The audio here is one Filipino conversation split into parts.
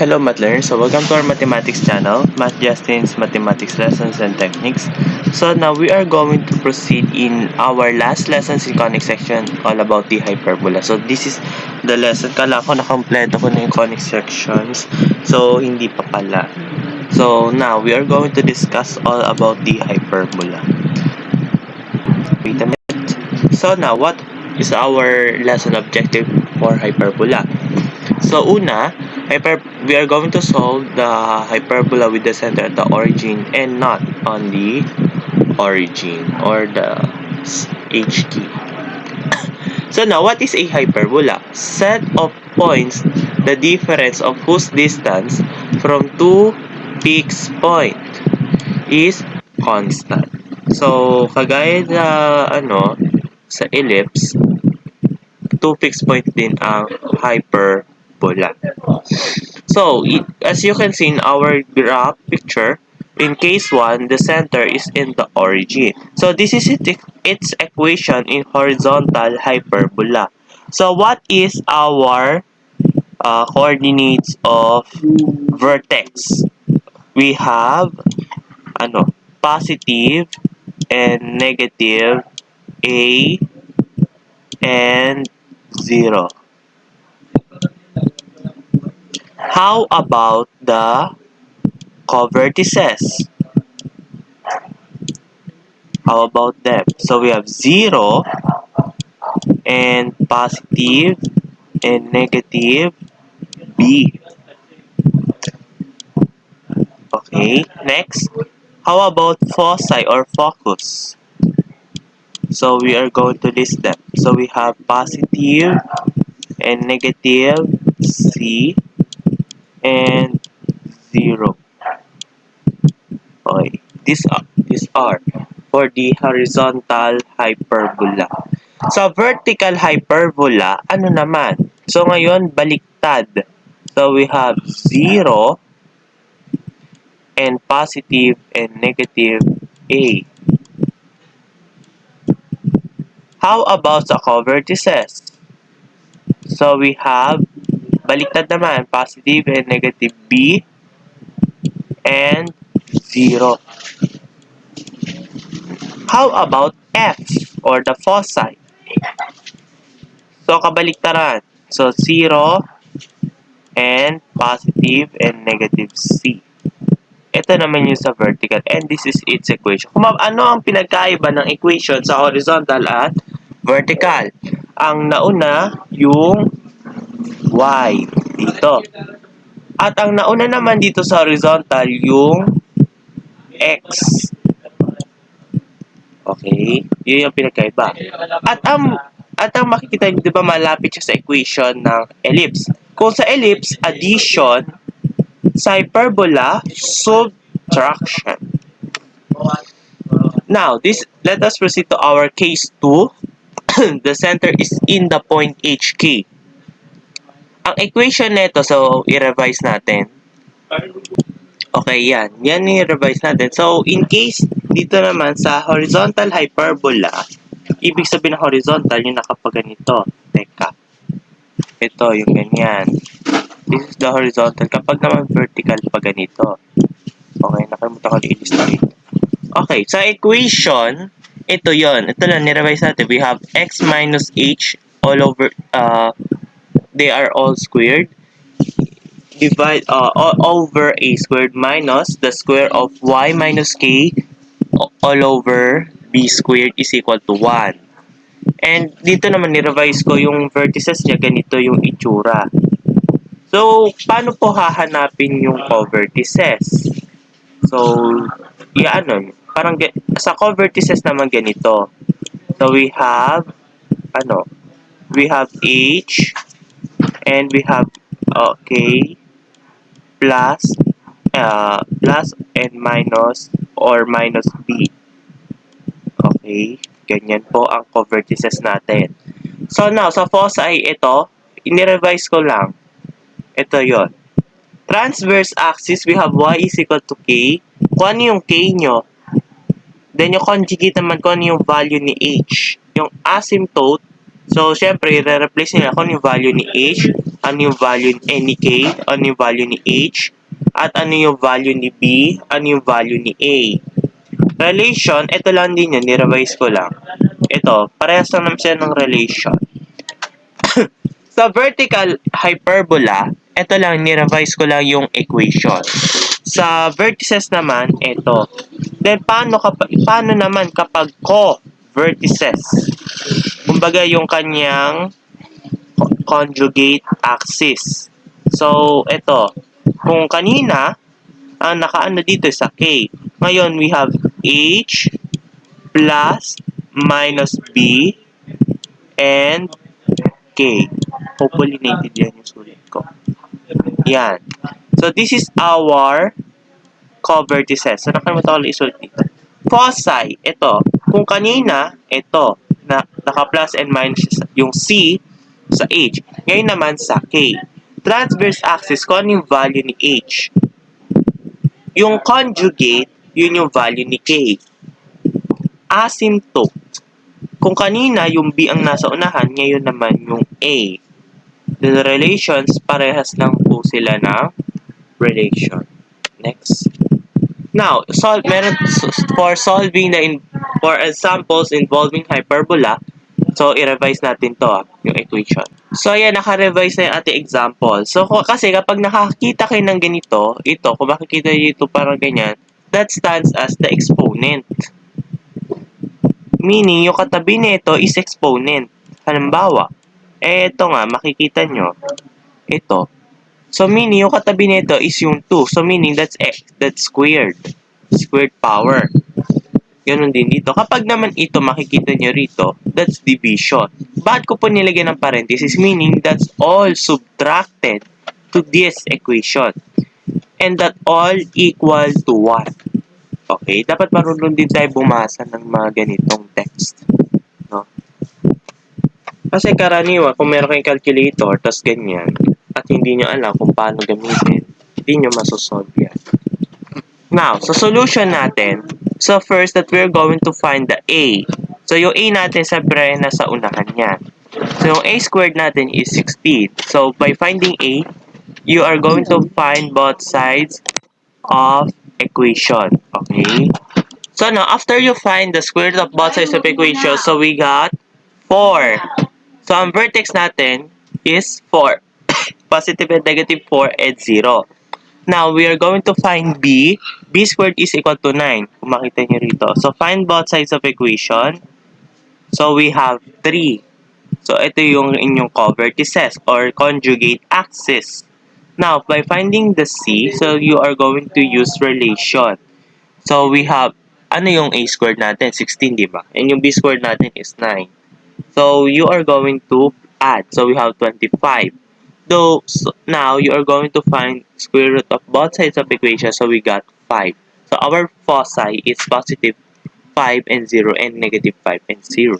Hello Math Learners, so welcome to our mathematics channel, MATH-JASTIN's mathematics lessons and techniques. So now we are going to proceed in our last lessons in CONIC section all about the hyperbola. So this is the lesson. Kala ko na-complete ko na yung CONIC sections, so hindi pa pala. So now we are going to discuss all about the hyperbola. Wait a minute. So now what is our lesson objective for hyperbola? So una, we are going to solve the hyperbola with the center at the origin and not on the origin or the H key. So now, what is a hyperbola? Set of points, the difference of whose distance from two fixed point is constant. So, kagaya na sa ellipse, two fixed point din ang hyperbola. So, as you can see in our graph picture, in case 1, the center is in the origin. So, this is its equation in horizontal hyperbola. So, what is our coordinates of vertex? We have positive and negative A and 0. How about the covertices? How about them? So we have 0 and positive and negative B. Okay, next. How about foci or focus? So we are going to list them. So we have positive and negative C and 0. Okay, these are for the horizontal hyperbola. Sa vertical hyperbola, ano naman? So ngayon, baliktad. So we have 0 and positive and negative A. How about sa covertices? So we have baliktad naman, positive and negative B and 0. How about F or the foci? So kabaliktaran. So 0 and positive and negative C. Ito naman yung sa vertical and this is its equation. Ano ang pinagkaiba ng equation sa horizontal at vertical? Ang nauna yung Y dito. At ang nauna naman dito sa horizontal yung X. Okay? Yun yung pinagkaiba. At ang makikita nyo, di ba malapit siya sa equation ng ellipse. Kung sa ellipse, addition, sa hyperbola, subtraction. Now, let us proceed to our case 2. The center is in the point HK. Ang equation nito, so i-revise natin. Okay, yan. Yan i-revise natin. So, in case dito naman sa horizontal hyperbola, ibig sabihin ng horizontal yung nakapaganito. Teka. Ito, yung ganyan. This is the horizontal. Kapag naman vertical pa ganito. Okay, nakalimutan ko i-illustrate. Okay, sa equation, ito yon. Ito lang, ni-revise natin. We have x minus h all over, they are all squared. Divide over a squared minus the square of y minus k all over b squared is equal to 1. And dito naman ni-revise ko yung vertices niya, ganito yung itsura. So, paano po hahanapin yung covertices? So, parang sa covertices naman ganito. So, we have h and we have plus and minus or minus b. Okay, ganyan po ang covertices natin. So now, sa foci, ito, inirevise ko lang. Ito yon. Transverse axis, we have y is equal to k. Kung ano yung k nyo, then yung conjugate naman kung ano yung value ni h. Yung asymptote, So, syempre, i-replace nila kung ano yung value ni H, ano yung value ni K, ano yung value ni H, at ano yung value ni B, ano yung value ni A. Relation, ito lang din yun, ni-revise ko lang. Ito, parehas lang naman siya ng relation. Sa vertical hyperbola, ito lang, ni-revise ko lang yung equation. Sa vertices naman, ito. Then, paano naman kapag co-vertices? Kumbaga, yung kanyang conjugate axis. So, ito. Kung kanina, ang nakaano dito sa K. Ngayon, we have H plus minus B and K. Hopefully, naintindihan yung sulit ko. Yan. So, this is our co-vertices. So, nakalimutan ko lang isulit dito. Foci, ito. Kung kanina, ito. Naka-plus and minus yung C sa H. Ngayon naman sa K. Transverse axis, kung ano yung value ni H. Yung conjugate, yun yung value ni K. Asymptote. Kung kanina, yung B ang nasa unahan, ngayon naman yung A. The relations, parehas lang po sila ng relation. Next. Now, for solving for examples involving hyperbola, so i-revise natin to, yung equation. So ayan, naka-revise na yung ating example. So kasi kapag nakakita kayo ng ganito, ito, kung makikita nyo ito parang ganyan, that stands as the exponent. Meaning, yung katabi nito is exponent. Halimbawa, ito nga, makikita nyo, ito. So, meaning, yung katabi nito is yung 2. So, meaning, that's x. That's squared. Squared power. Ganun din dito. Kapag naman ito, makikita nyo rito, that's division. Bakit ko po nilagyan ng parenthesis? Meaning, that's all subtracted to this equation. And that all equal to 1. Okay? Dapat marunong din tayo bumasa ng mga ganitong text. No? Kasi karaniwan, kung meron kayong calculator, tas ganyan, at hindi nyo alam kung paano gamitin, hindi nyo masosolve yan. Now, sa solution natin, so first that we're going to find the A. So, yung A natin, siyempre, nasa unahan yan. So, yung A squared natin is 16. So, by finding A, you are going to find both sides of equation. Okay? So, now, after you find the square root of both sides of equation, so we got 4. So, ang vertex natin is 4. Positive and negative 4 and 0. Now, we are going to find B. B squared is equal to 9. Kung makita nyo rito. So, find both sides of equation. So, we have 3. So, ito yung inyong co-vertices or conjugate axis. Now, by finding the C, so you are going to use relation. So, we have, ano yung A squared natin? 16, di ba? And yung B squared natin is 9. So, you are going to add. So, we have 25. So, now, you are going to find square root of both sides of equation. So, we got 5. So, our foci is positive 5 and 0 and negative 5 and 0.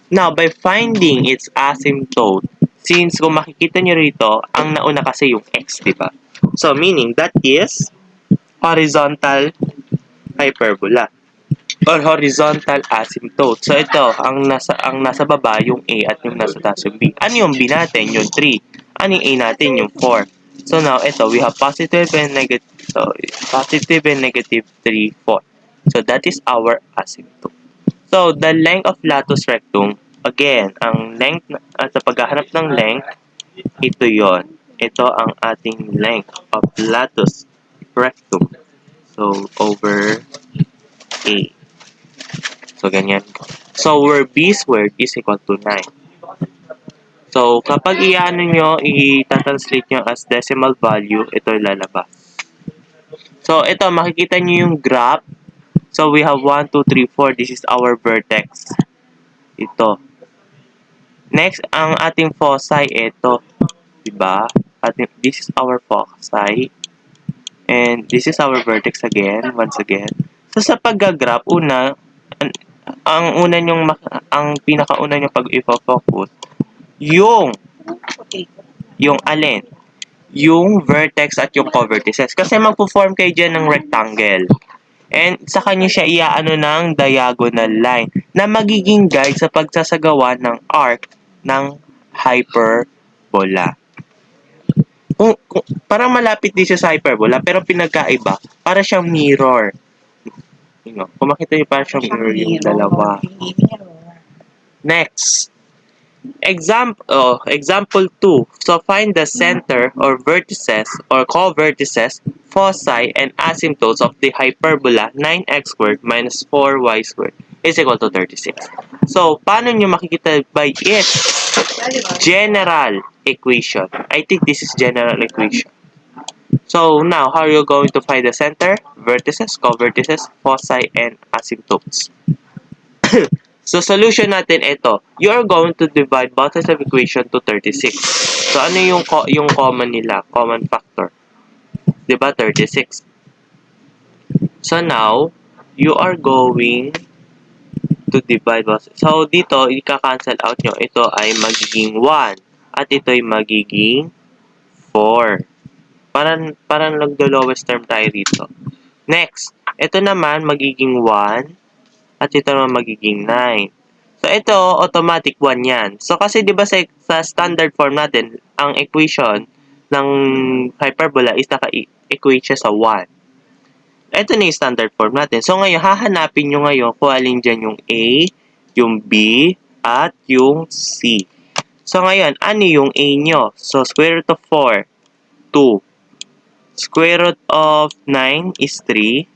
Now, by finding its asymptote, since kung makikita nyo rito, ang nauna kasi yung x, di ba? So, meaning that is horizontal hyperbola or horizontal asymptote. So, ito, ang nasa baba yung A at yung nasa taas yung B. Ano yung B natin? Yung 3. Ano yung A natin? Yung 4. So, now, ito, we have positive and negative. So, positive and negative 3, 4. So, that is our asymptote. So, the length of latus rectum, again, ang length, sa paghahanap ng length, ito yon. Ito ang ating length of latus rectum. So, over A. So, ganyan. So, where B squared is equal to 9. So, kapag i-ano nyo, i-translate nyo as decimal value, ito lalabas. So, ito, makikita nyo yung graph. So, we have 1, 2, 3, 4. This is our vertex. Ito. Next, ang ating foci, ito. Diba? This is our foci. And this is our vertex again, once again. So, sa pag-graph, ang pinakauna nyong pag-i-focus, yung alin? Yung vertex at yung co-vertices. Kasi magpo-form kayo dyan ng rectangle. And sa kanya siya iaano ng diagonal line na magiging guide sa pagsasagawa ng arc ng hyperbola. Parang malapit din siya sa hyperbola, pero pinagkaiba, para siyang mirror. Kung makita niyo, para siyang mirror yung dalawa. Next, example 2. So find the center or vertices or co-vertices, foci, and asymptotes of the hyperbola 9x squared minus 4y squared is equal to 36. So, paano nyo makikita by it? General equation. I think this is general equation. So, now, how are you going to find the center, vertices, co-vertices, foci, and asymptotes? So, solution natin ito. You are going to divide both sides of equation to 36. So, ano yung common nila? Common factor. Diba? 36. So, now, you are going to divide both. So, dito, ika-cancel out nyo. Ito ay magiging 1. At ito ay magiging 4. Parang the lowest term tayo dito. Next, ito naman magiging 1. At ito naman magiging 9. So, ito, automatic 1 yan. So, kasi di ba sa standard form natin, ang equation ng hyperbola is naka-equate siya sa 1. Ito na yung standard form natin. So, ngayon, hahanapin nyo ngayon kung alin dyan yung A, yung B, at yung C. So, ngayon, ano yung A nyo? So, square root of 4, 2. Square root of 9 is 3.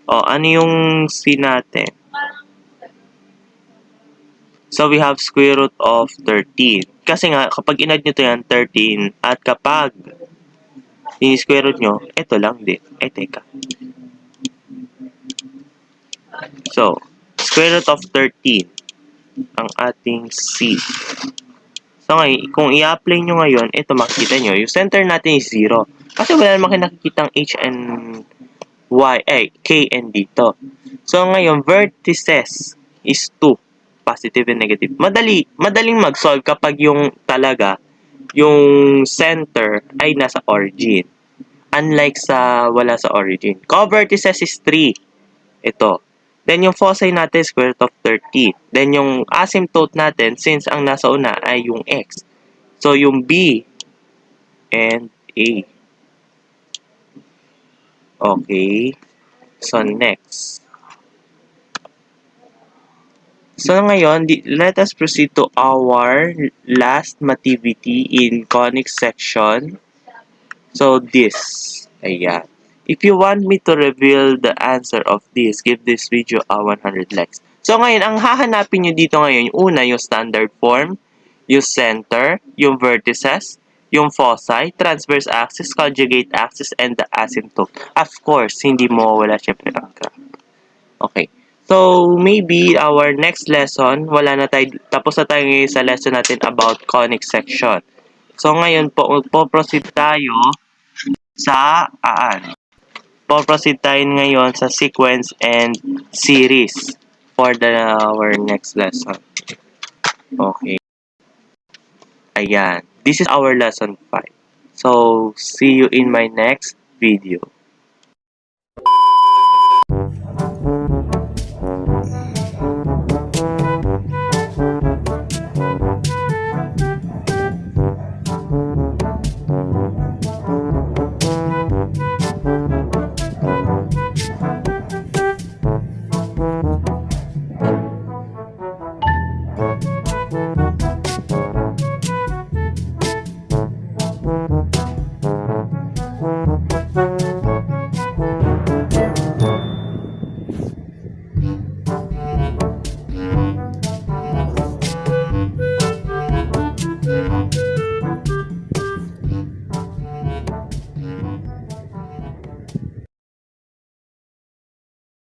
O, ano yung C natin? So, we have square root of 13. Kasi nga, kapag inad nyo to yan, 13. At kapag in-square root nyo, ito lang din. Teka. So, square root of 13 ang ating C. So, ngayon, kung i-apply nyo ngayon, ito makikita nyo. Yung center natin is 0. Kasi wala naman nakikitang H and Y, K and dito. So, ngayon, vertices is 2. Positive and negative. Madaling mag-solve kapag yung center ay nasa origin. Unlike sa wala sa origin. Co-vertices is 3. Ito. Then, yung foci natin, square root of 30. Then, yung asymptote natin, since ang nasa una ay yung x. So, yung B and A. Okay. So, next. So, ngayon, let us proceed to our last mativity in conic section. So, this. Ayan. If you want me to reveal the answer of this, give this video a 100 likes. So, ngayon, ang hahanapin nyo dito ngayon, yung una, yung standard form, yung center, yung vertices, yung foci, transverse axis, conjugate axis, and the asymptote. Of course, hindi mo wala syempre ang graph. Okay. So, maybe our next lesson, tapos na tayo ngayon sa lesson natin about conic section. So, ngayon po-proceed tayo sa po-proceed tayo ngayon sa sequence and series for our next lesson. Okay. Ayan. This is our lesson 5. So, see you in my next video.